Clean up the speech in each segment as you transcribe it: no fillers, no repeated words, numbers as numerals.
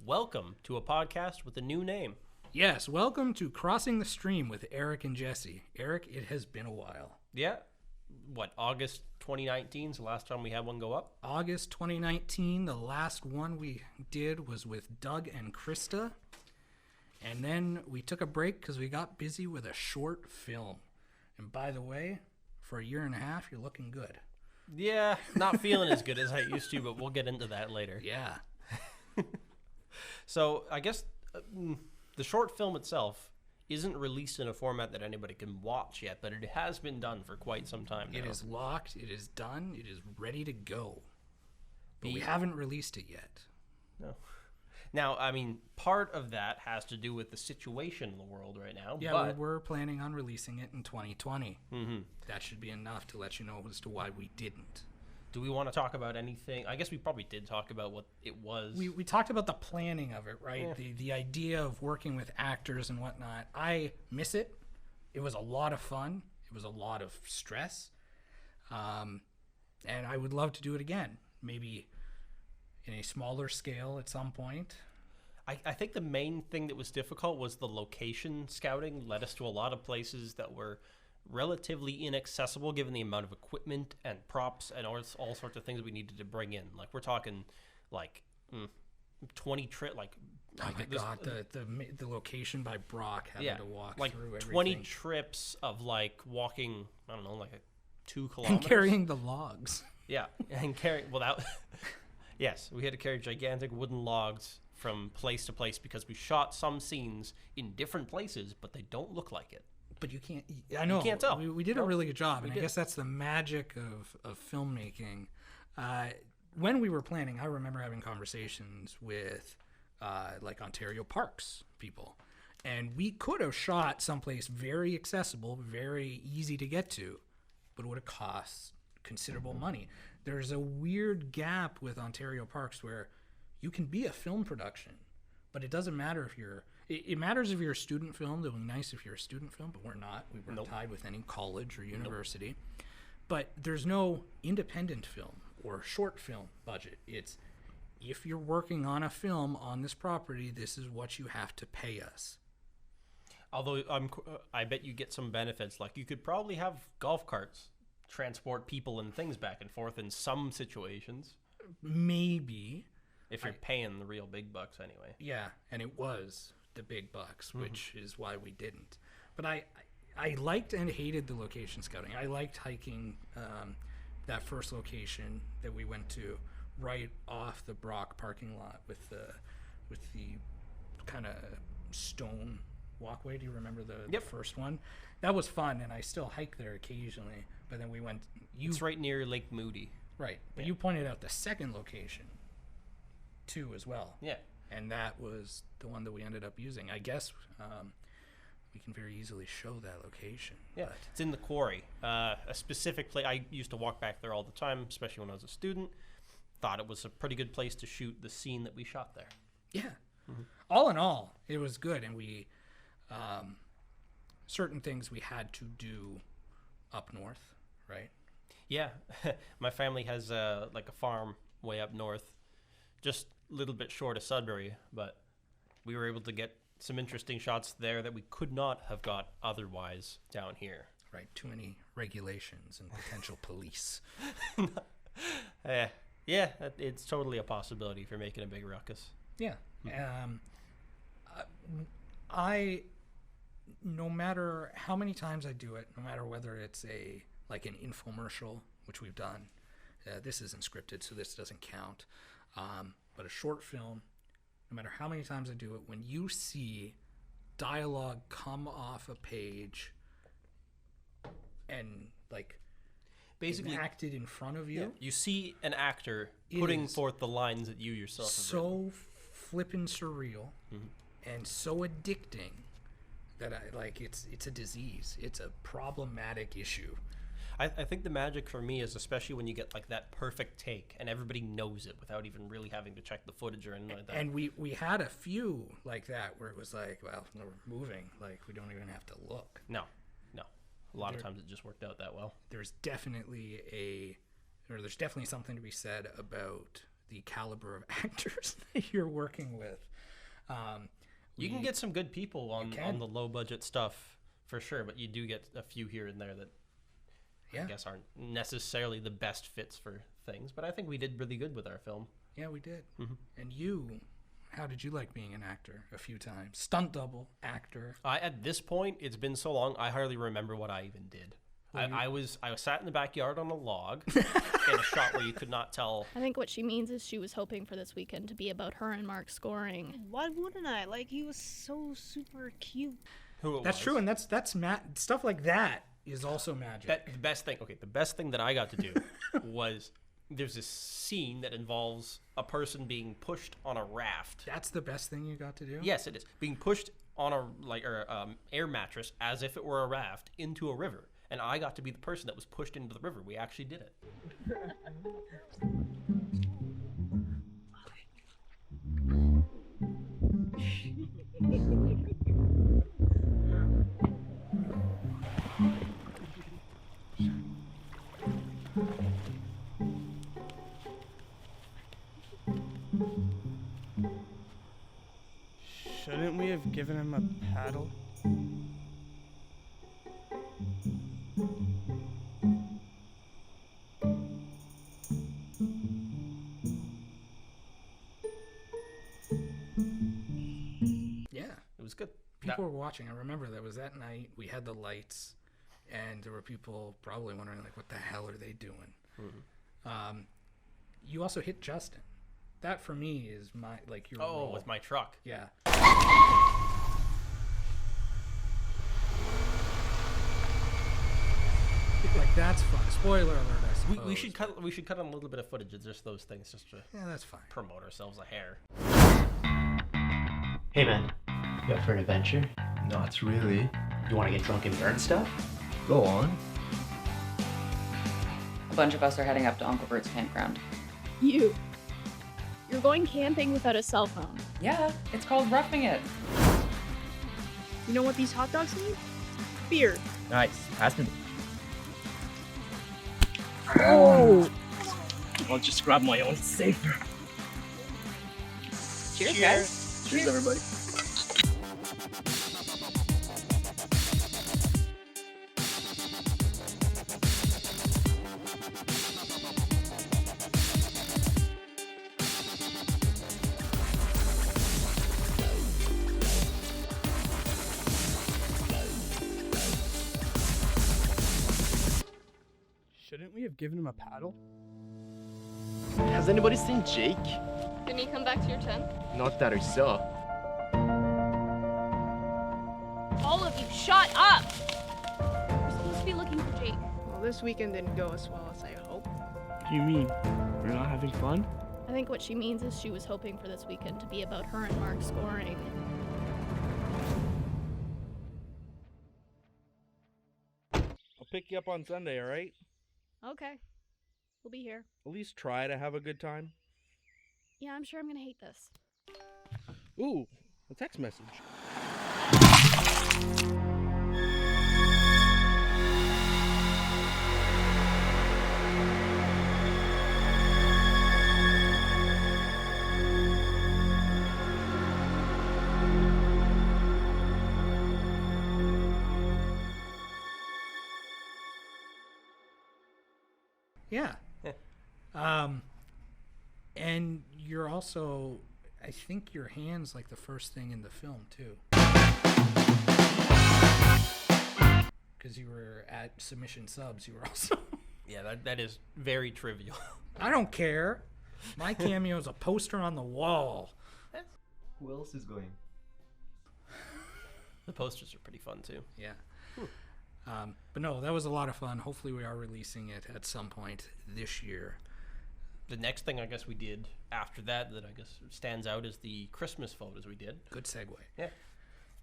Welcome to a podcast with a new name. Yes, welcome to Crossing the Stream with Eric and Jesse. Eric, it has been a while. Yeah. What, August 2019 is the last time we had one go up? August 2019, the last one we did was with Doug and Krista. And then we took a break because we got busy with a short film. And by the way, for a year and a half, you're looking good. Yeah, not feeling as good as I used to, but we'll get into that later. Yeah. So I guess the short film itself isn't released in a format that anybody can watch yet, but it has been done for quite some time now. It is locked. It is done. It is ready to go. But we haven't released it yet. No. Now, I mean, part of that has to do with the situation in the world right now. Yeah, but we're planning on releasing it in 2020. Mm-hmm. That should be enough to let you know as to why we didn't. Do we want to talk about anything? I guess we probably did talk about what it was. We talked about the planning of it, right? Yeah. The idea of working with actors and whatnot. I miss it. It was a lot of fun. It was a lot of stress. And I would love to do it again. Maybe in a smaller scale at some point. I think the main thing that was difficult was the location scouting led us to a lot of places that were relatively inaccessible given the amount of equipment and props and all sorts of things we needed to bring in. Like we're talking like 20 like oh my god, the location by Brock having to walk like through everything. 20 trips of like walking, I don't know, like 2 kilometers. And carrying the logs. Yeah, and carrying yes, we had to carry gigantic wooden logs from place to place because we shot some scenes in different places, but they don't look like it. But you can't. I know. You can't tell. We did a really good job, and I did. guess that's the magic of filmmaking. When we were planning, I remember having conversations with like Ontario Parks people, and we could have shot someplace very accessible, very easy to get to, but it would have cost considerable money. There's a weird gap with Ontario Parks where you can be a film production, but it doesn't matter if you're. It matters if you're a student film. It would be nice if you're a student film, but we're not. We weren't tied with any college or university. Nope. But there's no independent film or short film budget. It's if you're working on a film on this property, this is what you have to pay us. Although I bet you get some benefits. Like you could probably have golf carts transport people and things back and forth in some situations. Maybe. If you're paying the real big bucks anyway. Yeah, and it was the big bucks, which is why we didn't. But I liked and hated the location scouting. I liked hiking that first location that we went to right off the Brock parking lot with the kind of stone walkway. Do you remember the first one? That was fun, and I still hike there occasionally. But then we went. It's right near Lake Moody. Right, but you pointed out the second location too as well. Yeah. And that was the one that we ended up using. I guess we can very easily show that location. Yeah, but it's in the quarry. A specific place. I used to walk back there all the time, especially when I was a student. Thought it was a pretty good place to shoot the scene that we shot there. Yeah. All in all, it was good. And we, certain things we had to do up north, right? Yeah. My family has like a farm way up north, just a little bit short of Sudbury, but we were able to get some interesting shots there that we could not have got otherwise down here. Right, too many regulations and potential police. Yeah, it's totally a possibility if you're making a big ruckus. Yeah. I no matter how many times I do it, no matter whether it's like an infomercial, which we've done, this isn't scripted, so this doesn't count. But a short film, no matter how many times I do it, when you see dialogue come off a page and like basically acted in front of you, you see an actor putting forth the lines that you yourself have written. Flippin' surreal and so addicting that it's a disease. It's a problematic issue. I think the magic for me is especially when you get like that perfect take and everybody knows it without even really having to check the footage or anything like that. And we had a few like that where it was like, well, we're moving. Like we don't even have to look. No. A lot of times it just worked out that well. There's definitely something to be said about the caliber of actors that you're working with. You can get some good people on the low budget stuff for sure, but you do get a few here and there that I guess aren't necessarily the best fits for things. But I think we did really good with our film. Yeah, we did. And you, how did you like being an actor a few times? Stunt double, actor. At this point, it's been so long, I hardly remember what I even did. I was sat in the backyard on a log in a shot where you could not tell. I think what she means is she was hoping for this weekend to be about her and Mark scoring. Why wouldn't I? Like, he was so super cute. That's true, and that's stuff like that is also magic. The best thing that I got to do was there's this scene that involves a person being pushed on a raft. That's the best thing you got to do? Yes, it is. Being pushed on a air mattress as if it were a raft into a river. And I got to be the person that was pushed into the river. We actually did it. Shouldn't we have given him a paddle? Good. People were watching. I remember that was that night. We had the lights, and there were people probably wondering, like, what the hell are they doing? You also hit Justin. That for me is your role. With my truck. Yeah. Like, that's fun. Spoiler alert, I suppose. We should cut on a little bit of footage of just those things just to that's fine. Promote ourselves a hair. Hey man, you up for an adventure? Not really. You want to get drunk and burn stuff? Go on. A bunch of us are heading up to Uncle Bert's campground. You're going camping without a cell phone. Yeah, it's called roughing it. You know what these hot dogs need? Beer. Nice. Pass me. Oh! I'll just grab my own. It's safer. Cheers, guys. Cheers, everybody. Shouldn't we have given him a paddle? Has anybody seen Jake? Didn't he come back to your tent? Not that I saw. All of you, shut up! We're supposed to be looking for Jake. Well, this weekend didn't go as well as I hoped. What do you mean? We're not having fun? I think what she means is she was hoping for this weekend to be about her and Mark scoring. I'll pick you up on Sunday, alright? Okay. We'll be here. At least try to have a good time. Yeah, I'm sure I'm gonna hate this. Ooh, a text message. Yeah. And you're also, I think your hand's like the first thing in the film too. Because you were at Submission Subs, you were also. Yeah, that is very trivial. I don't care. My cameo is a poster on the wall. Who else is going? The posters are pretty fun too. Yeah. But no, that was a lot of fun. Hopefully we are releasing it at some point this year. The next thing I guess we did after that I guess stands out is the Christmas photos we did. Good segue. Yeah.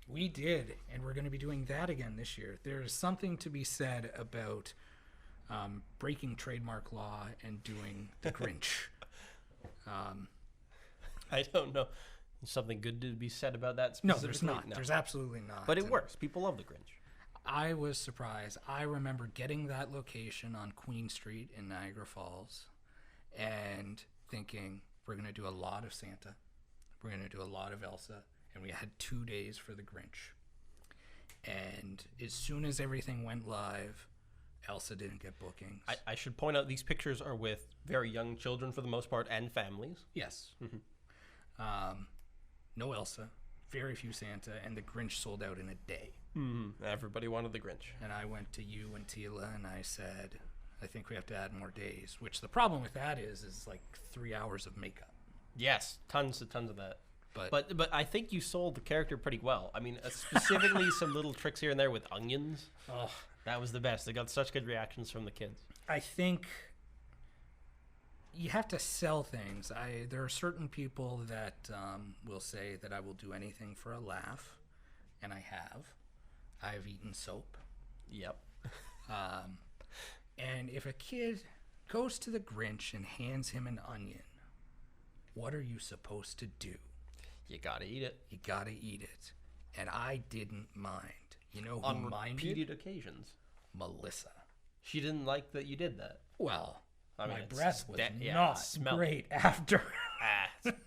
We did, and we're going to be doing that again this year. There's something to be said about breaking trademark law and doing the Grinch. I don't know. There's something good to be said about that No, specifically? there's not. No. There's absolutely not. But it works. People love the Grinch. I was surprised. I remember getting that location on Queen Street in Niagara Falls and thinking, we're going to do a lot of Santa. We're going to do a lot of Elsa. and we had 2 days for the Grinch. And as soon as everything went live, Elsa didn't get bookings. I should point out these pictures are with very young children for the most part and families. Yes. No Elsa, very few Santa, and the Grinch sold out in a day. Everybody wanted the Grinch. And I went to you and Tila and I said, I think we have to add more days, which the problem with that is like 3 hours of makeup. Yes, tons of that. But I think you sold the character pretty well. I mean, specifically some little tricks here and there with onions. Oh, That was the best. They got such good reactions from the kids. I think you have to sell things. There are certain people that will say that I will do anything for a laugh, and I have. I've eaten soap. Yep. And if a kid goes to the Grinch and hands him an onion, what are you supposed to do? You gotta eat it. You gotta eat it. And I didn't mind. You know who On minded? repeated occasions. Melissa. She didn't like that you did that. Well, I mean, my it's breath was yeah, not smell. great after.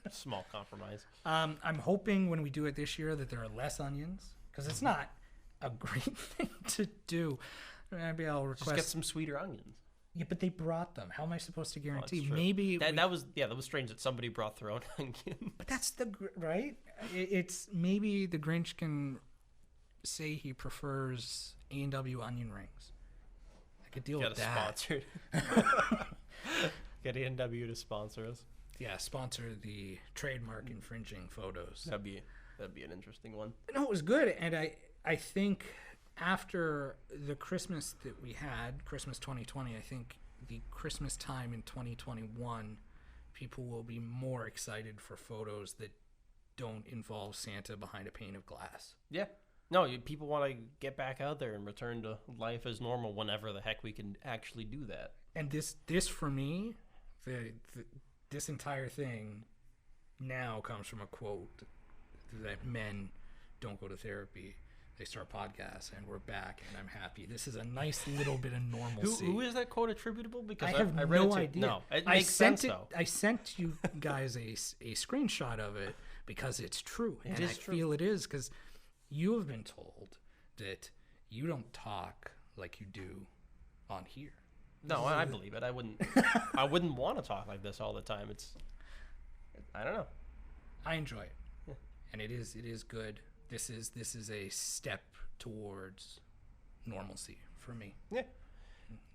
Small compromise. I'm hoping when we do it this year that there are less onions, because it's not a great thing to do. Maybe I'll request. Just get some sweeter onions. Yeah, but they brought them. How am I supposed to guarantee? true. Maybe That was strange that somebody brought their own onion. But that's right. It's maybe the Grinch can say he prefers A&W onion rings. I could deal Get with us that. sponsored. Get A&W to sponsor us. Yeah, sponsor the trademark infringing photos. That'd be an interesting one. No, it was good, and I think after the Christmas that we had, Christmas 2020, I think the Christmas time in 2021, people will be more excited for photos that don't involve Santa behind a pane of glass. Yeah. No, people want to get back out there and return to life as normal whenever the heck we can actually do that. And this for me, this entire thing now comes from a quote that men don't go to therapy. They start podcasts, and we're back, and I'm happy. This is a nice little bit of normalcy. Who is that quote attributable? Because I have read no it too. idea. No, it I makes sent sense, it. though. I sent you guys a screenshot of it because it's true, and I feel it is, because you have been told that you don't talk like you do on here. No, I believe it. I wouldn't. I wouldn't want to talk like this all the time. I don't know. I enjoy it, and it is good. This is a step towards normalcy for me. Yeah.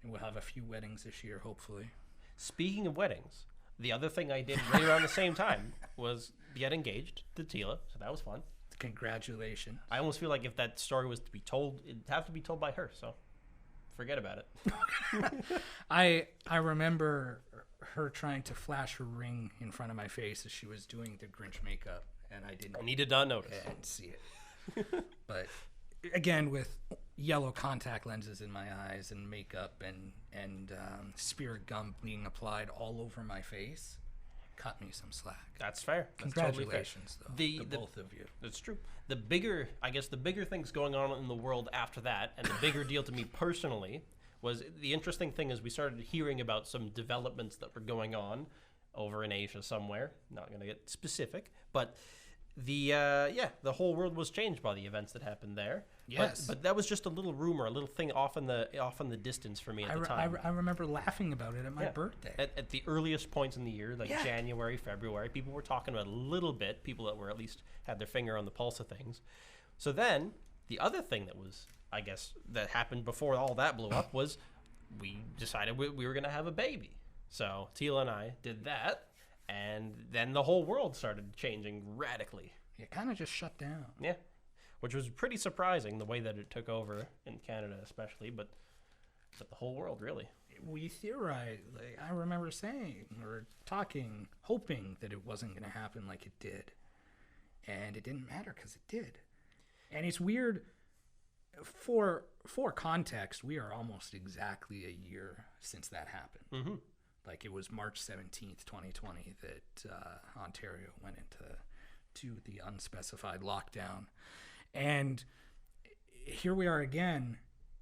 And we'll have a few weddings this year, hopefully. Speaking of weddings, the other thing I did right around the same time was get engaged to Tila, so that was fun. Congratulations. I almost feel like if that story was to be told, it'd have to be told by her, so forget about it. I remember her trying to flash her ring in front of my face as she was doing the Grinch makeup, and I didn't. And he did not notice. And see it. But again, with yellow contact lenses in my eyes and makeup and spirit gum being applied all over my face, cut me some slack. That's fair. That's totally fair. Congratulations, though, to both of you. That's true. The bigger things going on in the world after that, and the bigger deal to me personally, was the interesting thing is we started hearing about some developments that were going on over in Asia somewhere. Not going to get specific, but the whole world was changed by the events that happened there. Yes, but that was just a little rumor, a little thing off in the distance for me at the time. I remember laughing about it at my birthday. At the earliest points in the year, like January, February, people were talking about it a little bit. People that were at least had their finger on the pulse of things. So then the other thing that was, I guess, that happened before all that blew up was we decided we were going to have a baby. So Tila and I did that, and then the whole world started changing radically. It kind of just shut down. Yeah, which was pretty surprising the way that it took over in Canada especially, but the whole world really. We theorized, like, I remember saying or talking, hoping that it wasn't going to happen like it did. And it didn't matter because it did. And it's weird. For context, we are almost exactly a year since that happened. Mm-hmm. Like, it was March 17th, 2020 that Ontario went into the unspecified lockdown. And here we are again,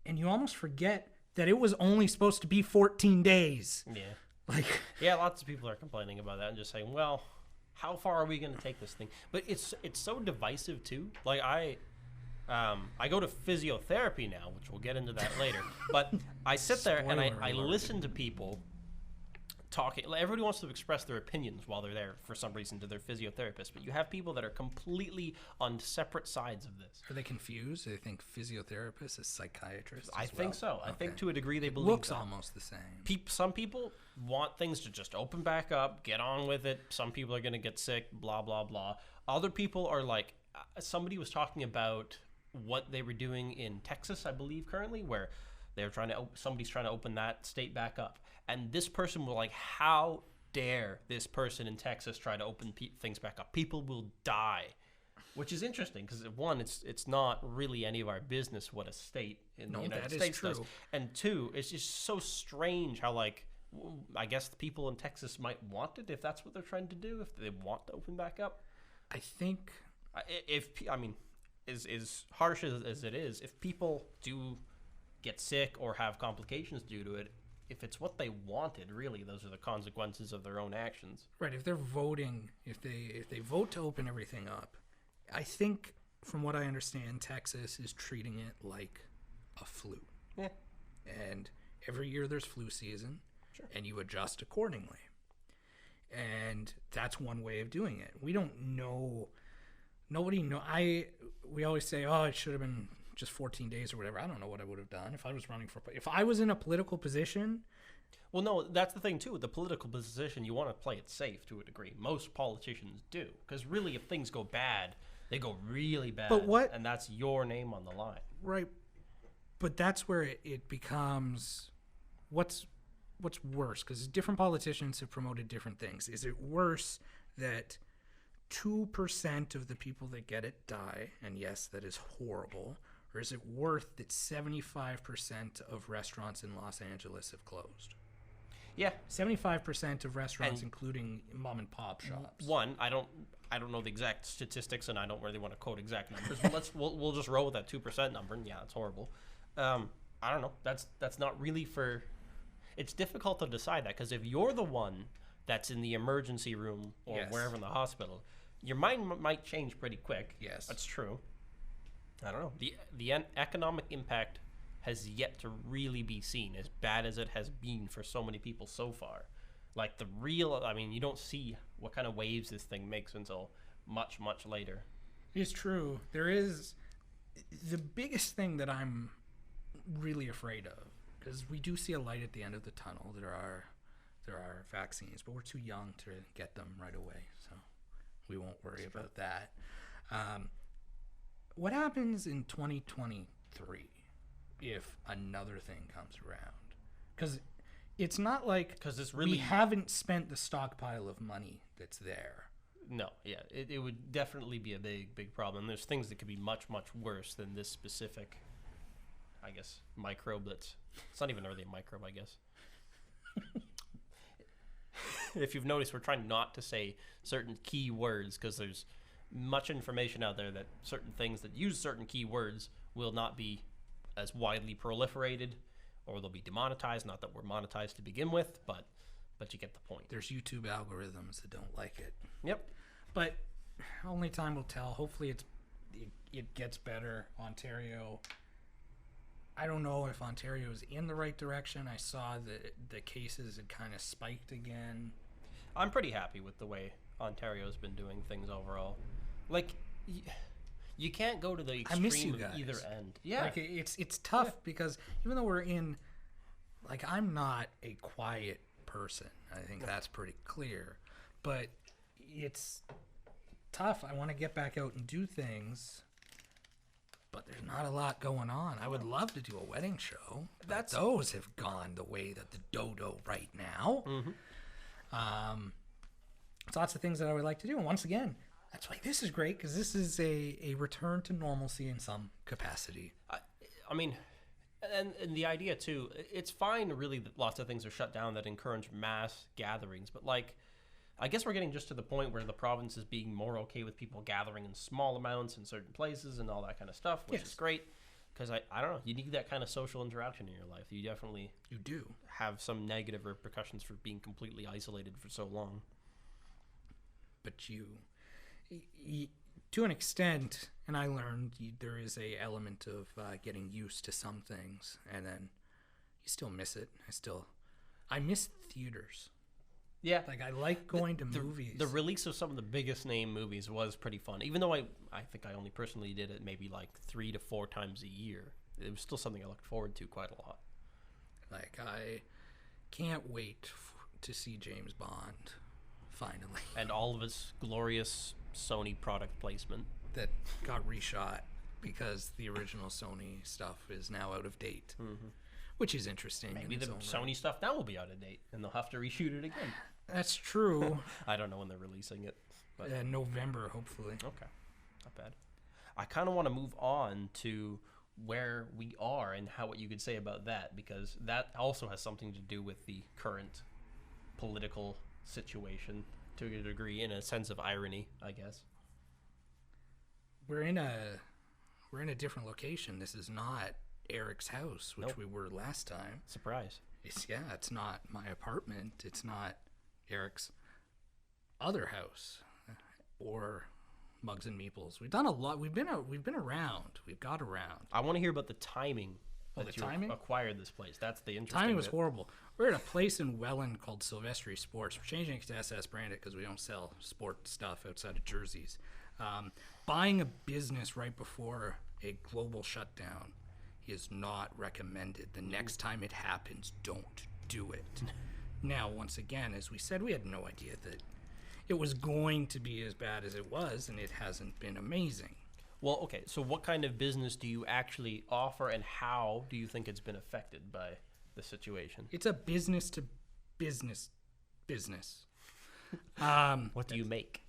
and you almost forget that it was only supposed to be 14 days. Yeah. Like, yeah, lots of people are complaining about that and just saying, well, how far are we going to take this thing? But it's so divisive too. Like I go to physiotherapy now, which we'll get into that later. But I sit there and I listen to people talking. Everybody wants to express their opinions while they're there for some reason to their physiotherapist, but you have people that are completely on separate sides of this. Are they confused? Do they think physiotherapists is psychiatrists? I think so. I think Okay. to a degree they believe Looks that. almost the same. Some people want things to just open back up, get on with it. Some people are going to get sick, blah, blah, blah. Other people are like, somebody was talking about what they were doing in Texas, I believe, currently, where they're somebody's trying to open that state back up. And this person was like, how dare this person in Texas try to open things back up? People will die. Which is interesting because, one, it's not really any of our business what a state in the United States does. And two, it's just so strange how, like, I guess the people in Texas might want it if that's what they're trying to do, if they want to open back up. I think... as harsh as it is, if people do get sick or have complications due to it, if it's what they wanted, really, those are the consequences of their own actions. Right. If they're voting, if they vote to open everything up, I think, from what I understand, Texas is treating it like a flu. Yeah. And every year there's flu season, Sure. and you adjust accordingly. And that's one way of doing it. We don't know. Nobody know. We always say, oh, it should have been just 14 days or whatever. I don't know what I would have done if I was running for. If I was in a political position. Well, no, that's the thing too. With the political position, you want to play it safe to a degree. Most politicians do, because really, if things go bad, they go really bad. But what? And that's your name on the line. Right. But that's where it becomes what's worse, because different politicians have promoted different things. Is it worse that 2% of the people that get it die, and yes, that is horrible, or is it worth that 75% of restaurants in Los Angeles have closed? Yeah. 75% of restaurants, And- including mom and pop shops. One, I don't know the exact statistics, and I don't really want to quote exact numbers. But we'll just roll with that 2% number. And yeah, it's horrible. I don't know. That's not really for. It's difficult to decide that, because if you're the one that's in the emergency room or Yes. wherever in the hospital, your mind might change pretty quick. Yes. That's true. I don't know. The economic impact has yet to really be seen, as bad as it has been for so many people so far. Like you don't see what kind of waves this thing makes until much, much later. It's true. There is the biggest thing that I'm really afraid of, because we do see a light at the end of the tunnel. There are vaccines, but we're too young to get them right away, so we won't worry about that. What happens in 2023 if another thing comes around? Because it's not like we haven't spent the stockpile of money that's there. No, yeah, it would definitely be a big problem. There's things that could be much, much worse than this specific, I guess, microbe that's... It's not even really a microbe, I guess. If you've noticed, we're trying not to say certain key words, because there's much information out there that certain things that use certain key words will not be as widely proliferated, or they'll be demonetized. Not that we're monetized to begin with, but you get the point. There's YouTube algorithms that don't like it. Yep. But only time will tell. Hopefully it gets better. Ontario, I don't know if Ontario is in the right direction. I saw that the cases had kind of spiked again. I'm pretty happy with the way Ontario's been doing things overall. Like, you can't go to the I miss extreme you of guys. either end. Yeah. Like, it's tough because even though we're in, like, I'm not a quiet person. I think that's pretty clear. But it's tough. I want to get back out and do things, but there's not a lot going on. I would love to do a wedding show. But those have gone the way that the dodo right now. It's lots of things that I would like to do. And once again, that's why this is great, because this is a return to normalcy in some capacity. I mean, and the idea too, it's fine really that lots of things are shut down that encourage mass gatherings, but like, I guess we're getting just to the point where the province is being more okay with people gathering in small amounts in certain places and all that kind of stuff, which is great. Because I don't know, you need that kind of social interaction in your life. You definitely do have some negative repercussions for being completely isolated for so long. but to an extent, and I learned there is a element of getting used to some things, and then you still miss it. I miss theaters. Yeah. Like, I like going to movies. The release of some of the biggest name movies was pretty fun. Even though I think I only personally did it maybe like 3 to 4 times a year. It was still something I looked forward to quite a lot. Like, I can't wait to see James Bond, finally. And all of his glorious Sony product placement. That got reshot because the original Sony stuff is now out of date. Mm-hmm. Which is interesting. Maybe the Sony stuff now will be out of date, and they'll have to reshoot it again. That's true. I don't know when they're releasing it. But November, hopefully. Okay, not bad. I kind of want to move on to where we are and what you could say about that, because that also has something to do with the current political situation to a degree, in a sense of irony, I guess. We're in a different location. This is not Eric's house, which we were last time. Surprise. It's not my apartment. It's not Eric's other house or Mugs and Meeples. We've done a lot. We've been around. We've got around. I want to hear about the timing. The timing? Acquired this place. That's the interesting Timing was bit. horrible. We're at a place in Welland called Silvestri Sports. We're changing it to SS branded because we don't sell sport stuff outside of jerseys. Buying a business right before a global shutdown is not recommended. The next time it happens, don't do it. Now, once again, as we said, we had no idea that it was going to be as bad as it was, and it hasn't been amazing. Well, okay, so what kind of business do you actually offer, and how do you think it's been affected by the situation? It's a business to business. What do you make?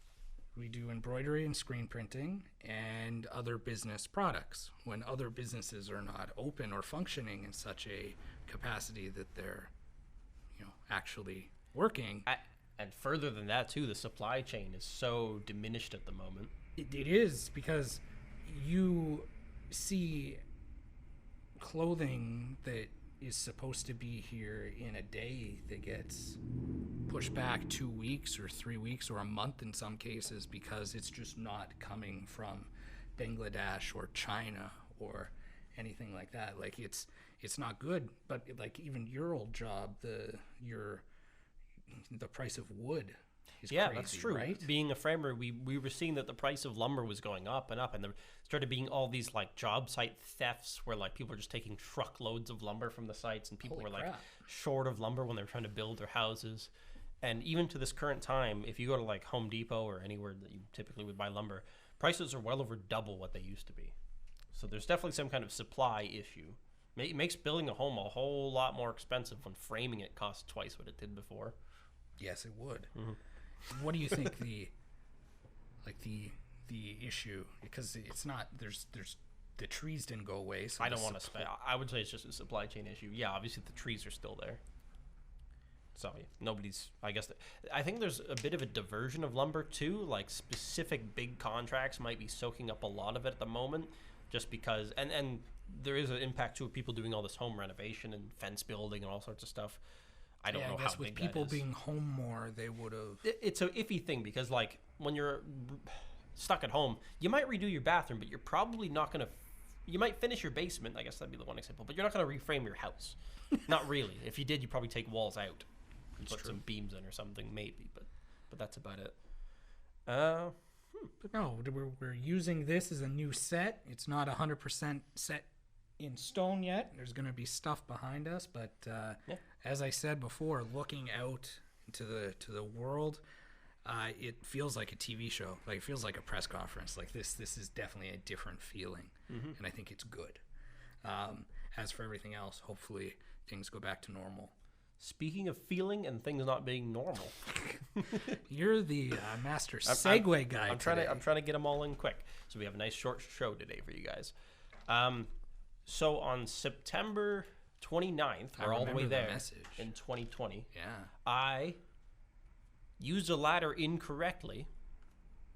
We do embroidery and screen printing and other business products. When other businesses are not open or functioning in such a capacity that they're, actually working. And further than that, too, the supply chain is so diminished at the moment. It is, because you see clothing that is supposed to be here in a day that gets pushed back 2 weeks or 3 weeks or a month in some cases, because it's just not coming from Bangladesh or China or anything like that. Like, it's not good. But like, even your old job, the price of wood is crazy, that's true. Right? Being a framer, we were seeing that the price of lumber was going up and up, and there started being all these like job site thefts where like people were just taking truckloads of lumber from the sites, and people Holy were like crap. short of lumber when they were trying to build their houses. And even to this current time, if you go to like Home Depot or anywhere that you typically would buy lumber, prices are well over double what they used to be. So there's definitely some kind of supply issue. It makes building a home a whole lot more expensive when framing it costs twice what it did before. Yes, it would. Mm-hmm. What do you think the issue? Because it's not, there's the trees didn't go away. So I don't want to spend. I would say it's just a supply chain issue. Yeah, obviously the trees are still there. So nobody's. I think there's a bit of a diversion of lumber too. Like, specific big contracts might be soaking up a lot of it at the moment, just because. And there is an impact too of people doing all this home renovation and fence building and all sorts of stuff. I don't know I guess how with big people that is. being home more, they would have. It's a iffy thing, because like when you're stuck at home, you might redo your bathroom, but you're probably not gonna. You might finish your basement. I guess that'd be the one example, but you're not gonna reframe your house. Not really. If you did, you'd probably take walls out and put some beams in or something, maybe. But that's about it. But no, we're using this as a new set. It's not 100% set in stone yet. There's going to be stuff behind us, but as I said before, looking out into the world, it feels like a TV show. Like, it feels like a press conference. Like, this is definitely a different feeling, and I think it's good. As for everything else, hopefully things go back to normal. Speaking of feeling and things not being normal, You're the master Segway guy. I'm trying to get them all in quick. So we have a nice short show today for you guys. So on September 29th, we're all the way there in 2020. Yeah. I used a ladder incorrectly.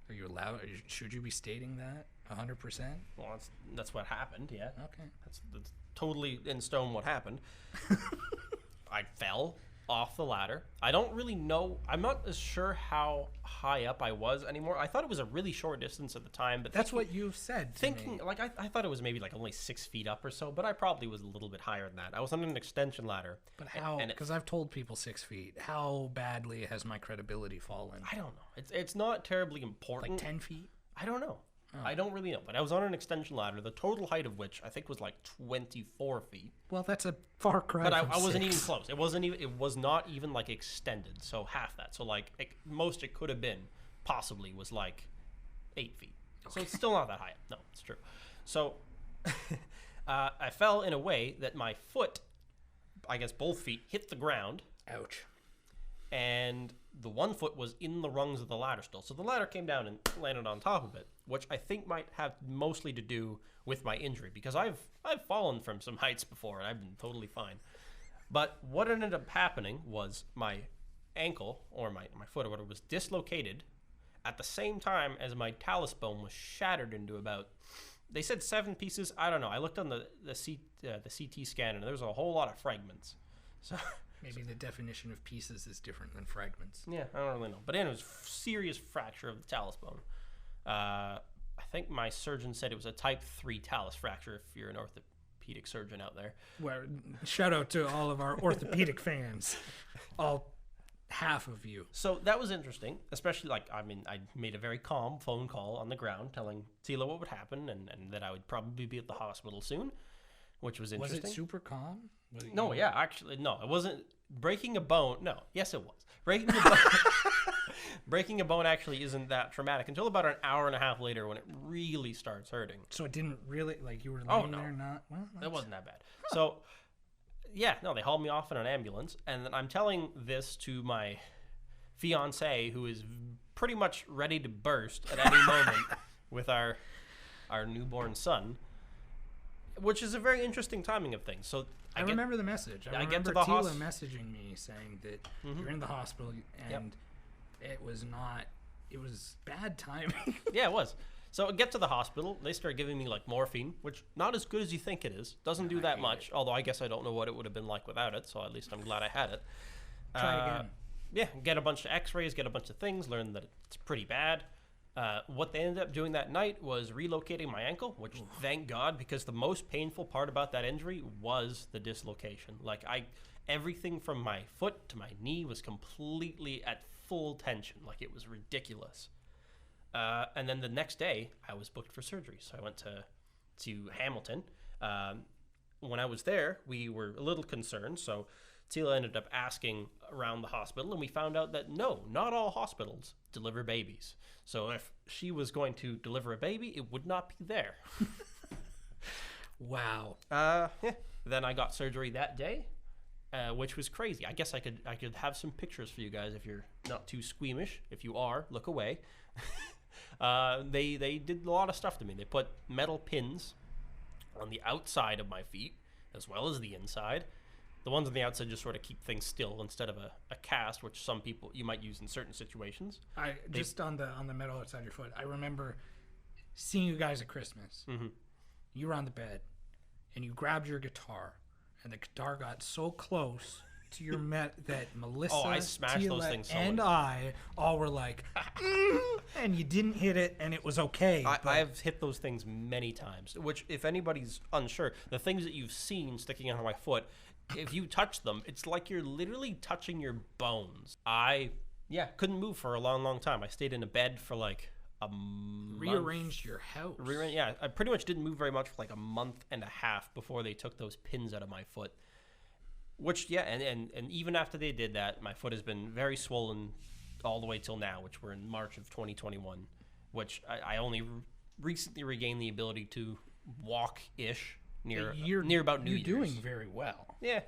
Are you allowed? Should you be stating that 100%? Well, that's what happened. Yeah. Okay. That's totally in stone what happened. I fell off the ladder. I don't really know. I'm not as sure how high up I was anymore. I thought it was a really short distance at the time, but That's what you've said to me. like I thought it was maybe like only 6 feet up or so, but I probably was a little bit higher than that. I was on an extension ladder. But how? Because I've told people 6 feet. How badly has my credibility fallen? I don't know. It's not terribly important. Like 10 feet? I don't know. I don't really know. But I was on an extension ladder, the total height of which I think was like 24 feet. Well, that's a far cry. But I from wasn't even 6. close. It wasn't even. It was not even like extended. So half that. So like most it could have been possibly was like 8 feet. So it's still not that high. No, it's true. So I fell in a way that my foot, I guess both feet, hit the ground. Ouch. And the one foot was in the rungs of the ladder still. So the ladder came down and landed on top of it, which I think might have mostly to do with my injury, because I've fallen from some heights before and I've been totally fine. But what ended up happening was my ankle, or my foot or whatever, was dislocated at the same time as my talus bone was shattered into about, they said 7 pieces. I don't know. I looked on the CT scan and there was a whole lot of fragments. So Maybe the definition of pieces is different than fragments. yeah, I don't really know. But anyway, it was serious fracture of the talus bone. I think my surgeon said it was a type 3 talus fracture, if you're an orthopedic surgeon out there. Well, shout out to all of our orthopedic fans. All half of you. So that was interesting, especially I made a very calm phone call on the ground telling Tila what would happen and that I would probably be at the hospital soon, which was interesting. Was it super calm? No, yeah, actually, no, it wasn't. Breaking a bone, no, yes, it was. Breaking a bone, breaking a bone actually isn't that traumatic until about an hour and a half later when it really starts hurting. So it didn't really, you were laying no. there not? Well, It wasn't that bad. So, yeah, no, they hauled me off in an ambulance, and then I'm telling this to my fiance, who is pretty much ready to burst at any moment with our newborn son, which is a very interesting timing of things. So I remember the message. I get to remember the Tila messaging me saying that you're in the hospital and it was bad timing. Yeah, it was. So I get to the hospital. They start giving me morphine, which not as good as you think it is. Doesn't do that much. Although I guess I don't know what it would have been like without it. So at least I'm glad I had it. Try again. Yeah, get a bunch of x-rays, get a bunch of things, learn that it's pretty bad. What they ended up doing that night was relocating my ankle, which thank God, because the most painful part about that injury was the dislocation. Everything from my foot to my knee was completely at full tension. It was ridiculous. And then the next day, I was booked for surgery. So I went to Hamilton. When I was there, we were a little concerned. So Tila ended up asking around the hospital, and we found out that no, not all hospitals deliver babies. So if she was going to deliver a baby, it would not be there. Wow. Yeah. Then I got surgery that day, which was crazy. I guess I could have some pictures for you guys if you're not too squeamish. If you are, look away. They did a lot of stuff to me. They put metal pins on the outside of my feet as well as the inside. The ones on the outside just sort of keep things still instead of a cast, which some people you might use in certain situations. Just on the metal outside your foot. I remember seeing you guys at Christmas. Mm-hmm. You were on the bed, and you grabbed your guitar, and the guitar got so close to your that Melissa, I smashed Tila, those things so and much. I all were like, and you didn't hit it, and it was okay. I've hit those things many times, which if anybody's unsure, the things that you've seen sticking out of my foot, if you touch them, it's like you're literally touching your bones. I couldn't move for a long, long time. I stayed in a bed for a month. Rearranged your house. I pretty much didn't move very much for a month and a half before they took those pins out of my foot. Which, and even after they did that, my foot has been very swollen all the way till now, which we're in March of 2021, which I only recently regained the ability to walk-ish near about New Year's. You're doing very well. Yeah.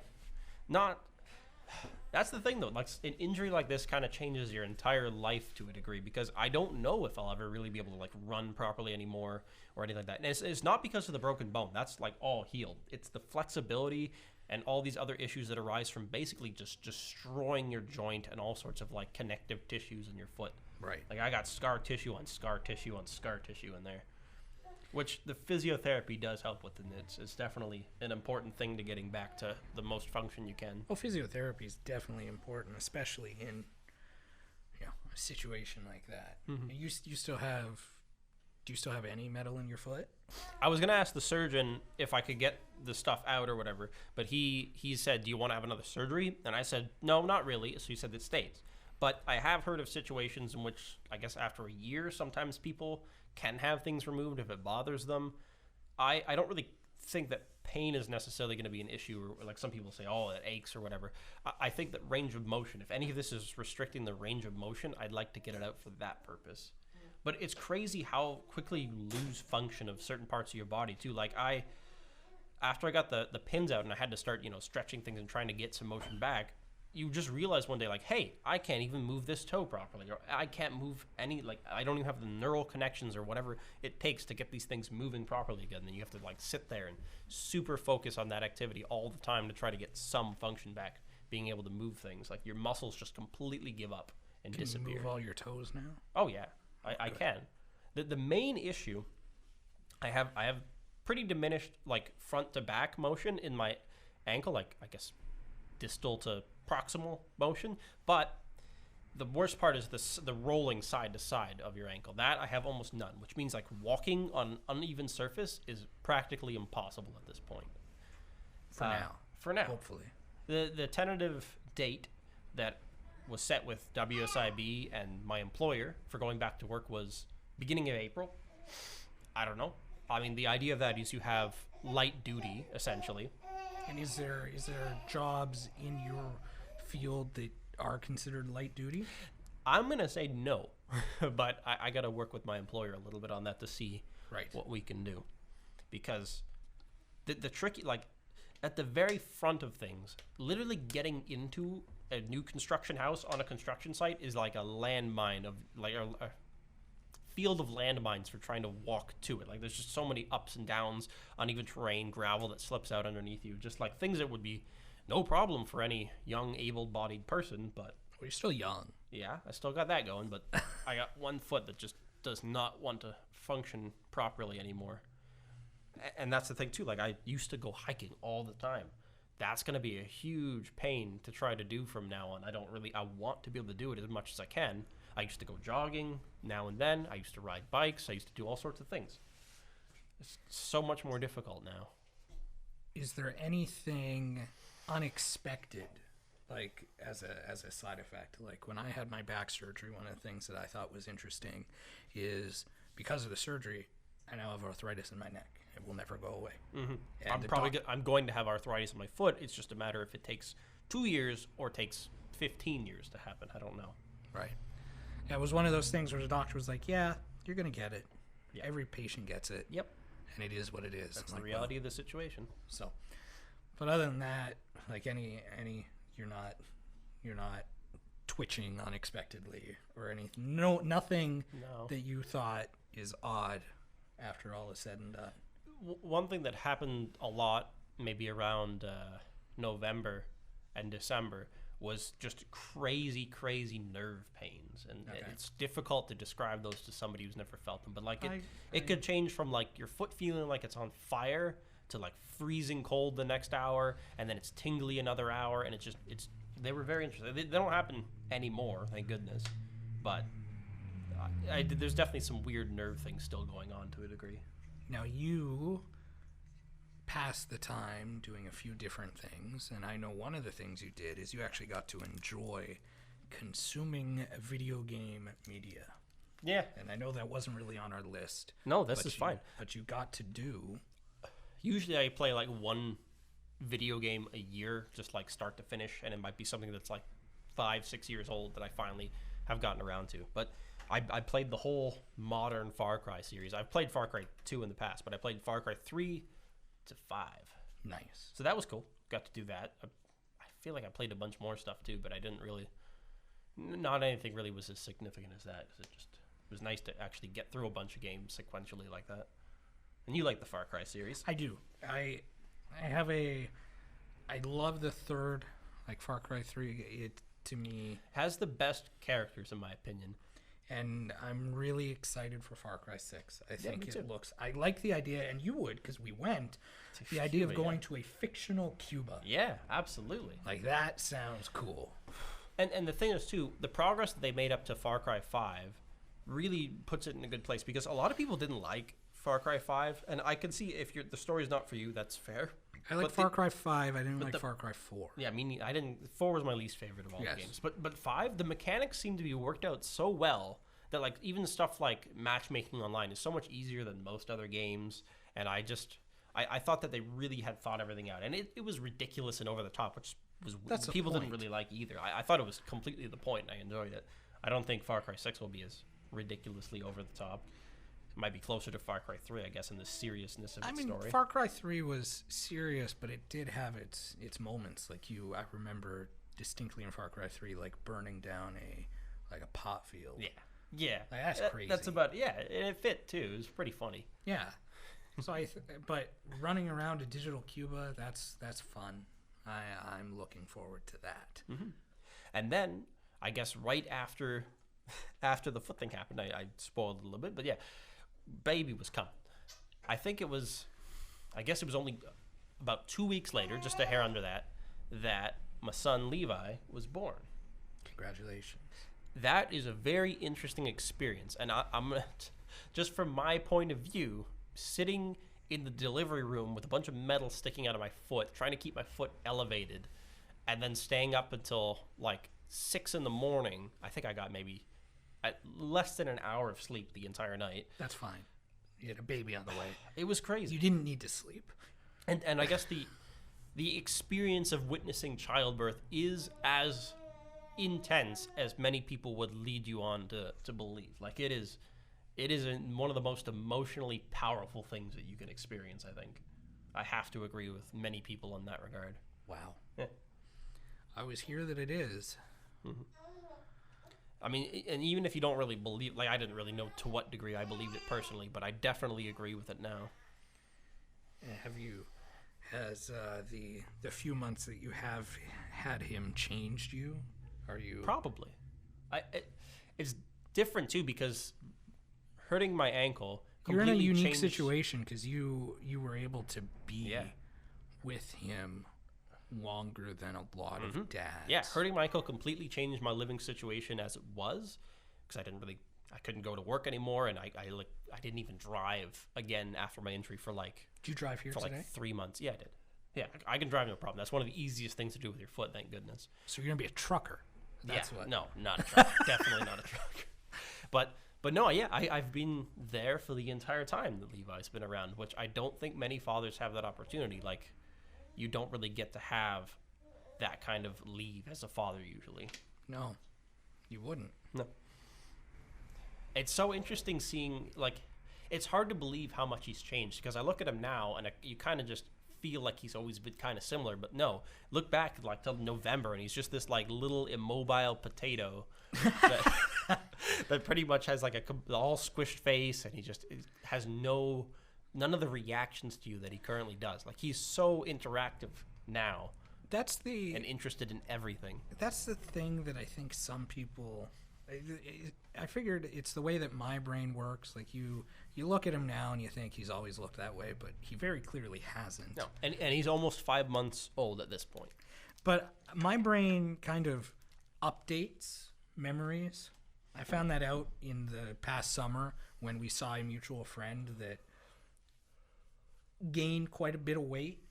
That's the thing, though. An injury like this kind of changes your entire life to a degree, because I don't know if I'll ever really be able to run properly anymore or anything like that. And it's not because of the broken bone. That's all healed. It's the flexibility and all these other issues that arise from basically just destroying your joint and all sorts of connective tissues in your foot. Right. I got scar tissue on scar tissue on scar tissue in there. Which the physiotherapy does help with, and it's definitely an important thing to getting back to the most function you can. Well, physiotherapy is definitely important, especially in a situation like that. You still have. Do you still have any metal in your foot? I was gonna ask the surgeon if I could get the stuff out or whatever, but he said, "Do you want to have another surgery?" And I said, "No, not really." So he said it stays. But I have heard of situations in which I guess after a year, sometimes people can have things removed if it bothers them. I don't really think that pain is necessarily going to be an issue, or like some people say, "Oh, it aches" or whatever. I think that range of motion, if any of this is restricting the range of motion, I'd like to get it out for that purpose. But it's crazy how quickly you lose function of certain parts of your body too. Like after I got the pins out and I had to start, stretching things and trying to get some motion back, you just realize one day, like, hey, I can't even move this toe properly, or I can't move any, like, I don't even have the neural connections or whatever it takes to get these things moving properly again. Then you have to like sit there and super focus on that activity all the time to try to get some function back, being able to move things. Like your muscles just completely give up and disappear. Can you move all your toes now? Oh yeah. I can. The main issue, I have pretty diminished like front to back motion in my ankle, like I guess distal to proximal motion, but the worst part is the rolling side to side of your ankle. That I have almost none, which means like walking on uneven surface is practically impossible at this point. For now. Hopefully. The tentative date that was set with WSIB and my employer for going back to work was beginning of April. I don't know. I mean, the idea of that is you have light duty, essentially. And is there jobs in your field that are considered light duty? I'm going to say no, but I got to work with my employer a little bit on that to see what we can do. Because the tricky, like, at the very front of things, literally getting into a new construction house on a construction site is like a landmine of like a field of landmines for trying to walk to it. Like there's just so many ups and downs, uneven terrain, gravel that slips out underneath you, just like things that would be no problem for any young able-bodied person. But well, you're still young. Yeah, I still got that going, but I got one foot that just does not want to function properly anymore. And that's the thing too, like I used to go hiking all the time. That's going to be a huge pain to try to do from now on. I want to be able to do it as much as I can. I used to go jogging now and then. I used to ride bikes. I used to do all sorts of things. It's so much more difficult now. Is there anything unexpected, like as a side effect? Like when I had my back surgery, one of the things that I thought was interesting is because of the surgery, I now have arthritis in my neck. It will never go away. Mm-hmm. I'm going to have arthritis in my foot. It's just a matter if it takes 2 years or takes 15 years to happen. I don't know. Right. Yeah, it was one of those things where the doctor was like, "Yeah, you're gonna get it. Yeah. Every patient gets it. Yep. And it is what it is." That's the reality of the situation. So, but other than that, like any, you're not twitching unexpectedly or anything. Nothing that you thought is odd after all is said and done. One thing that happened a lot, maybe around November and December, was just crazy nerve pains, and it's difficult to describe those to somebody who's never felt them. But like it could change from like your foot feeling like it's on fire to like freezing cold the next hour, and then it's tingly another hour, and they were very interesting. They don't happen anymore, thank goodness, but there's definitely some weird nerve things still going on to a degree. Now you passed the time doing a few different things, and I know one of the things you did is you actually got to enjoy consuming video game media. Yeah. And I know that wasn't really on our list. No, this is fine. But you got to do... Usually I play like one video game a year, just like start to finish, and it might be something that's like 5-6 years old that I finally have gotten around to. But I played the whole modern Far Cry series. I've played Far Cry 2 in the past, but I played Far Cry 3 to 5. Nice. So that was cool. Got to do that. I feel like I played a bunch more stuff too, but I didn't really... Not anything really was as significant as that. It was nice to actually get through a bunch of games sequentially like that. And you like the Far Cry series. I do. I love the third, like Far Cry 3. It, to me... has the best characters, in my opinion. And I'm really excited for Far Cry 6. I think me too. it looks... I like the idea, and you would, because we went, the idea of Cuba, going yeah. to a fictional Cuba. Yeah, absolutely. Like, that sounds cool. And the thing is, too, the progress that they made up to Far Cry 5 really puts it in a good place, because a lot of people didn't like Far Cry 5, and I can see if the story's not for you, that's fair. I like But Far Cry 5. I didn't like the- Far Cry 4. Yeah, I mean, I didn't. 4 was my least favorite of all Yes. the games, but 5, the mechanics seem to be worked out so well that like even stuff like matchmaking online is so much easier than most other games. And I thought that they really had thought everything out, and it was ridiculous and over the top, which was That's the people didn't point. really like either. I thought it was completely the point, and I enjoyed it. I don't think Far Cry 6 will be as ridiculously over the top. It might be closer to Far Cry 3, I guess, in the seriousness of its story. Far Cry 3 was serious, but it did have its moments. Like I remember distinctly in Far Cry 3, like burning down a pot field. Yeah, Like, that's crazy. That's about and it fit too. It was pretty funny. Yeah. So but running around a digital Cuba, that's fun. I'm looking forward to that. And then I guess right after the foot thing happened, I spoiled it a little bit, but yeah, baby was coming. I guess it was only about 2 weeks later, just a hair under that my son Levi was born. Congratulations. That is a very interesting experience, and I'm gonna, just from my point of view, sitting in the delivery room with a bunch of metal sticking out of my foot, trying to keep my foot elevated, and then staying up until like 6 in the morning. I think I got maybe at less than an hour of sleep the entire night. That's fine. You had a baby on the way. It was crazy. You didn't need to sleep. And I guess the experience of witnessing childbirth is as intense as many people would lead you on to believe. Like it is one of the most emotionally powerful things that you can experience, I think. I have to agree with many people in that regard. Wow. Yeah. I was here that it is. I mean, and even if you don't really believe, like I didn't really know to what degree I believed it personally, but I definitely agree with it now. Has the few months that you have had him changed you? Are you Probably. It's different too because hurting my ankle. You're in a completely unique changed- situation because you were able to be Yeah. with him longer than a lot of dads. Yeah, hurting my ankle completely changed my living situation as it was, because I couldn't go to work anymore, and I didn't even drive again after my injury for Did you drive here today? 3 months. Yeah, I did. Yeah, I can drive no problem. That's one of the easiest things to do with your foot. Thank goodness. So you're gonna be a trucker. That's yeah, what. No, not a truck. Definitely not a truck. But no, yeah, I've been there for the entire time that Levi's been around, which I don't think many fathers have that opportunity. Like, you don't really get to have that kind of leave as a father usually. No, you wouldn't. No. It's so interesting seeing, like, it's hard to believe how much he's changed, because I look at him now and you kind of just feel like he's always been kind of similar, but no, look back like till November and he's just this like little immobile potato that pretty much has like all squished face, and he just has none of the reactions to you that he currently does. Like, he's so interactive now and interested in everything. That's the thing that I think some people. I figured it's the way that my brain works. Like you look at him now and you think he's always looked that way, but he very clearly hasn't. No, and he's almost 5 months old at this point. But my brain kind of updates memories. I found that out in the past summer when we saw a mutual friend that gained quite a bit of weight,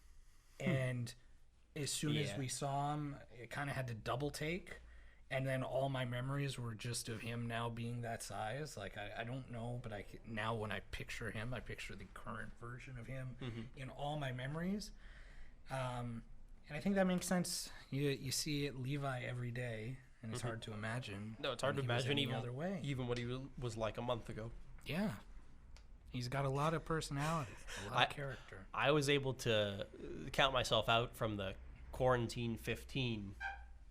and as soon as we saw him, it kind of had to double take. And then all my memories were just of him now being that size. Like, I don't know, but now when I picture him, I picture the current version of him in all my memories. And I think that makes sense. You see it, Levi, every day, and it's hard to imagine. No, it's hard to he was imagine any other way. even what he was like a month ago. Yeah. He's got a lot of personality, a lot of character. I was able to count myself out from the quarantine 15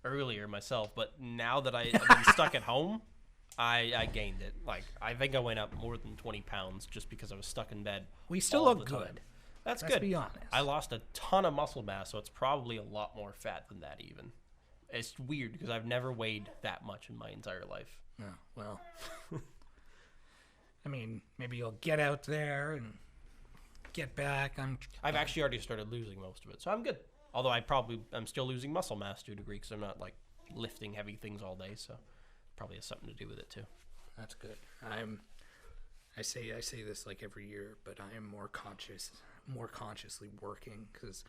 earlier myself, but now that I've been stuck at home, I gained it. Like, I think I went up more than 20 pounds just because I was stuck in bed. We still all look the time. good. Let's be honest. I lost a ton of muscle mass, so it's probably a lot more fat than that even. It's weird because I've never weighed that much in my entire life. Yeah, well, I mean, maybe you'll get out there and get back. I've actually already started losing most of it, so I'm good. Although I'm still losing muscle mass to a degree because I'm not like lifting heavy things all day, so probably has something to do with it too. That's good. I say this like every year, but I am more consciously working because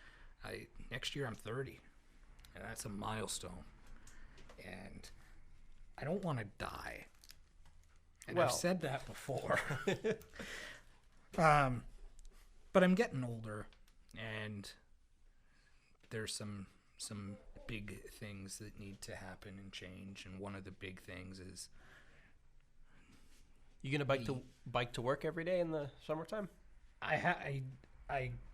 next year I'm 30, and that's a milestone, and I don't want to die. And I've said that before. But I'm getting older, and there's some big things that need to happen and change, and one of the big things is You gonna bike to work every day in the summertime? I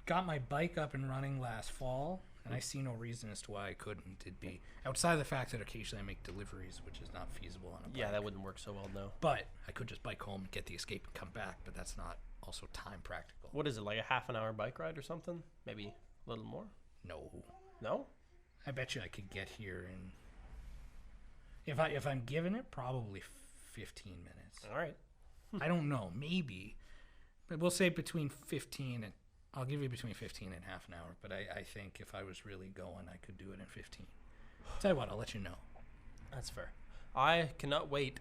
got my bike up and running last fall, and I see no reason as to why I couldn't. It'd be outside of the fact that occasionally I make deliveries, which is not feasible on a bike. Yeah, that wouldn't work so well, no. But I could just bike home, get the escape, and come back. But that's not also time practical. What is it, like a half an hour bike ride or something? Maybe a little more? No. No? I bet you I could get here in, if I'm given it, probably 15 minutes. All right. I don't know, maybe, but we'll say between 15 and I'll give you between 15 and half an hour. But I think if I was really going, I could do it in 15. Tell you what, I'll let you know. That's fair. I cannot wait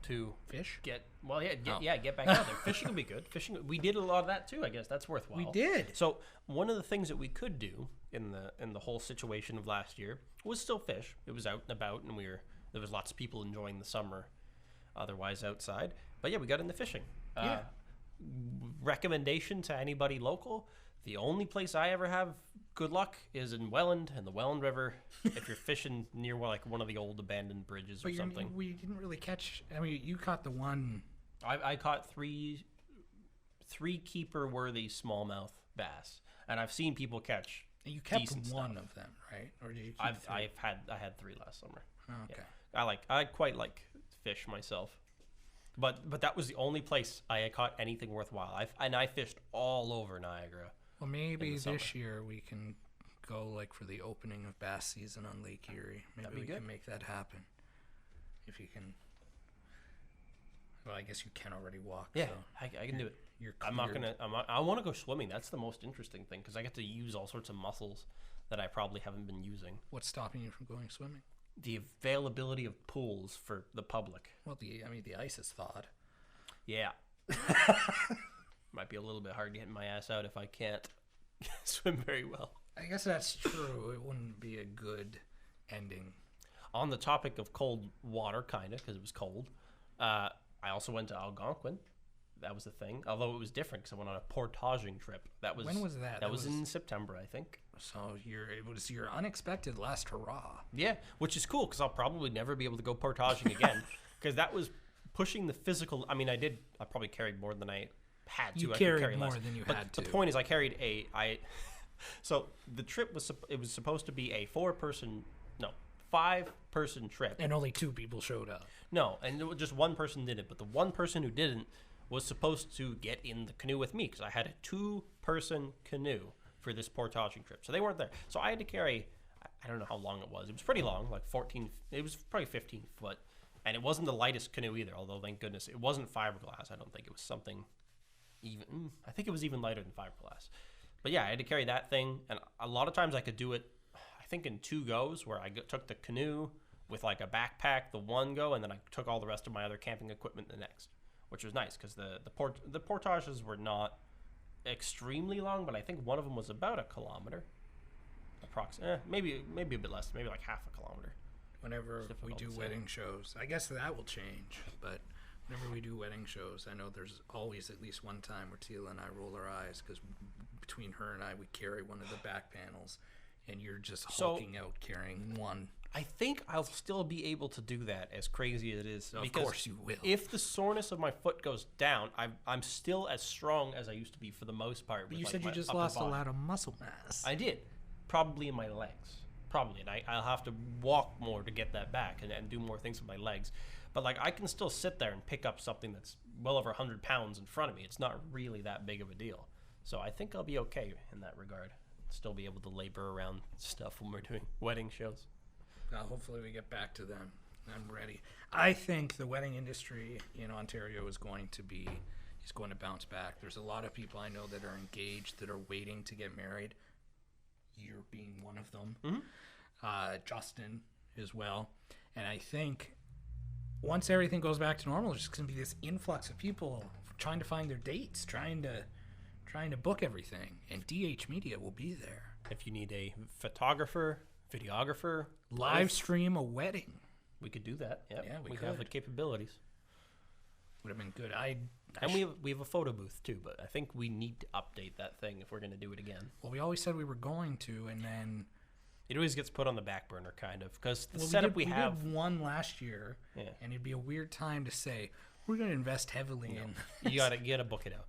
to Fish? get back out there. Fishing will be good. We did a lot of that too. I guess that's worthwhile. We did. So one of the things that we could do in the whole situation of last year was still fish. It was out and about, and there was lots of people enjoying the summer, otherwise outside. But yeah, we got into fishing. Yeah. Recommendation to anybody local: the only place I ever have good luck is in Welland and the Welland River. If you're fishing near one of the old abandoned bridges or something. We didn't really catch. I mean, you caught the one. I caught three keeper worthy smallmouth bass, and I've seen people catch. You kept decent one stuff. of them, right? Or did you keep three? I had 3 last summer. Oh, okay. Yeah. I quite like fish myself, but that was the only place I had caught anything worthwhile. I fished all over Niagara. Well, maybe in the this summer. year we can go for the opening of bass season on Lake Erie. Maybe we can make that happen. If you can. Well, I guess you can already walk. Yeah, so I can do it. I want to go swimming. That's the most interesting thing because I get to use all sorts of muscles that I probably haven't been using. What's stopping you from going swimming? The availability of pools for the public. Well, the ice is thawed. Yeah. Might be a little bit hard getting my ass out if I can't swim very well. I guess that's true. It wouldn't be a good ending. On the topic of cold water, kind of, because it was cold, I also went to Algonquin. That was the thing, although it was different because I went on a portaging trip. When was that? That was in September, I think. So it was your unexpected last hurrah. Yeah, which is cool because I'll probably never be able to go portaging again because that was pushing the physical. I mean, I probably carried more than I had to. You I could carried carry more less. than you but had to. The point is, I carried So the trip was supposed to be a 5-person trip, and only 2 people showed up. No, and just one person did it, but the one person who didn't was supposed to get in the canoe with me because I had a 2-person canoe for this portaging trip. So they weren't there. So I had to carry, I don't know how long it was. It was pretty long, like 14, it was probably 15 foot. And it wasn't the lightest canoe either, although thank goodness it wasn't fiberglass. I don't think it was something even, I think it was even lighter than fiberglass. But yeah, I had to carry that thing. And a lot of times I could do it, I think in 2 goes where I took the canoe with like a backpack, the one go, and then I took all the rest of my other camping equipment the next, which was nice because the portages were not extremely long, but I think one of them was about 1 kilometer, maybe a bit less, maybe like half a kilometer. Whenever we do wedding shows, I guess that will change, but whenever we do wedding shows, I know there's always at least one time where Tila and I roll our eyes because between her and I, we carry one of the back panels, and you're just hulking out carrying one. I think I'll still be able to do that, as crazy as it is. Of course you will. If the soreness of my foot goes down, I'm still as strong as I used to be for the most part. But you said you just lost a lot of muscle mass. I did. Probably in my legs. Probably. And I'll have to walk more to get that back and do more things with my legs. But like I can still sit there and pick up something that's well over 100 pounds in front of me. It's not really that big of a deal. So I think I'll be okay in that regard. Still be able to labor around stuff when we're doing wedding shows. Hopefully we get back to them. I'm ready. I think the wedding industry in Ontario is going to bounce back. There's a lot of people I know that are engaged that are waiting to get married. You're being one of them. Mm-hmm. Justin as well. And I think once everything goes back to normal, there's just going to be this influx of people trying to find their dates, trying to book everything. And DH Media will be there. If you need a photographer, videographer, live stream a wedding. We could do that. Yep. Yeah, we have the could. capabilities. Would have been good. We have a photo booth too, but I think we need to update that thing if we're going to do it again. Well, we always said we were going to, and then it always gets put on the back burner, kind of, because the setup we have. We did one last year, and it'd be a weird time to say we're going to invest heavily in. You gotta book it out.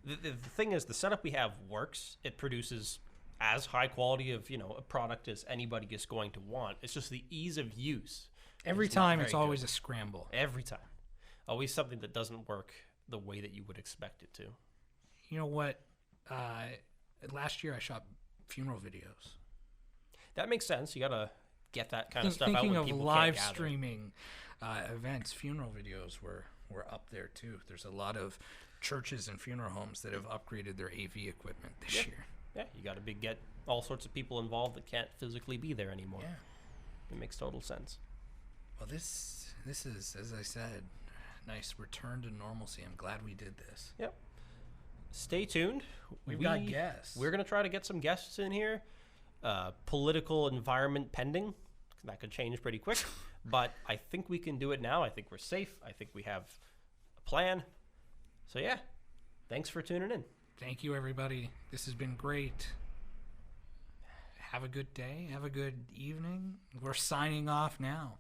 The thing is, the setup we have works. It produces as high quality of a product as anybody is going to want. It's just the ease of use. Every time, it's always a scramble. Every time. Always something that doesn't work the way that you would expect it to. You know what? Last year I shot funeral videos. That makes sense. You got to get that kind of stuff out Thinking when of people live can't gather. streaming events, funeral videos were up there too. There's a lot of churches and funeral homes that have upgraded their AV equipment this year. Yeah, you got to get all sorts of people involved that can't physically be there anymore. Yeah. It makes total sense. Well, this is, as I said, nice return to normalcy. I'm glad we did this. Yep. Stay tuned. We've got guests. We're going to try to get some guests in here. Political environment pending. That could change pretty quick. But I think we can do it now. I think we're safe. I think we have a plan. So, yeah. Thanks for tuning in. Thank you, everybody. This has been great. Have a good day. Have a good evening. We're signing off now.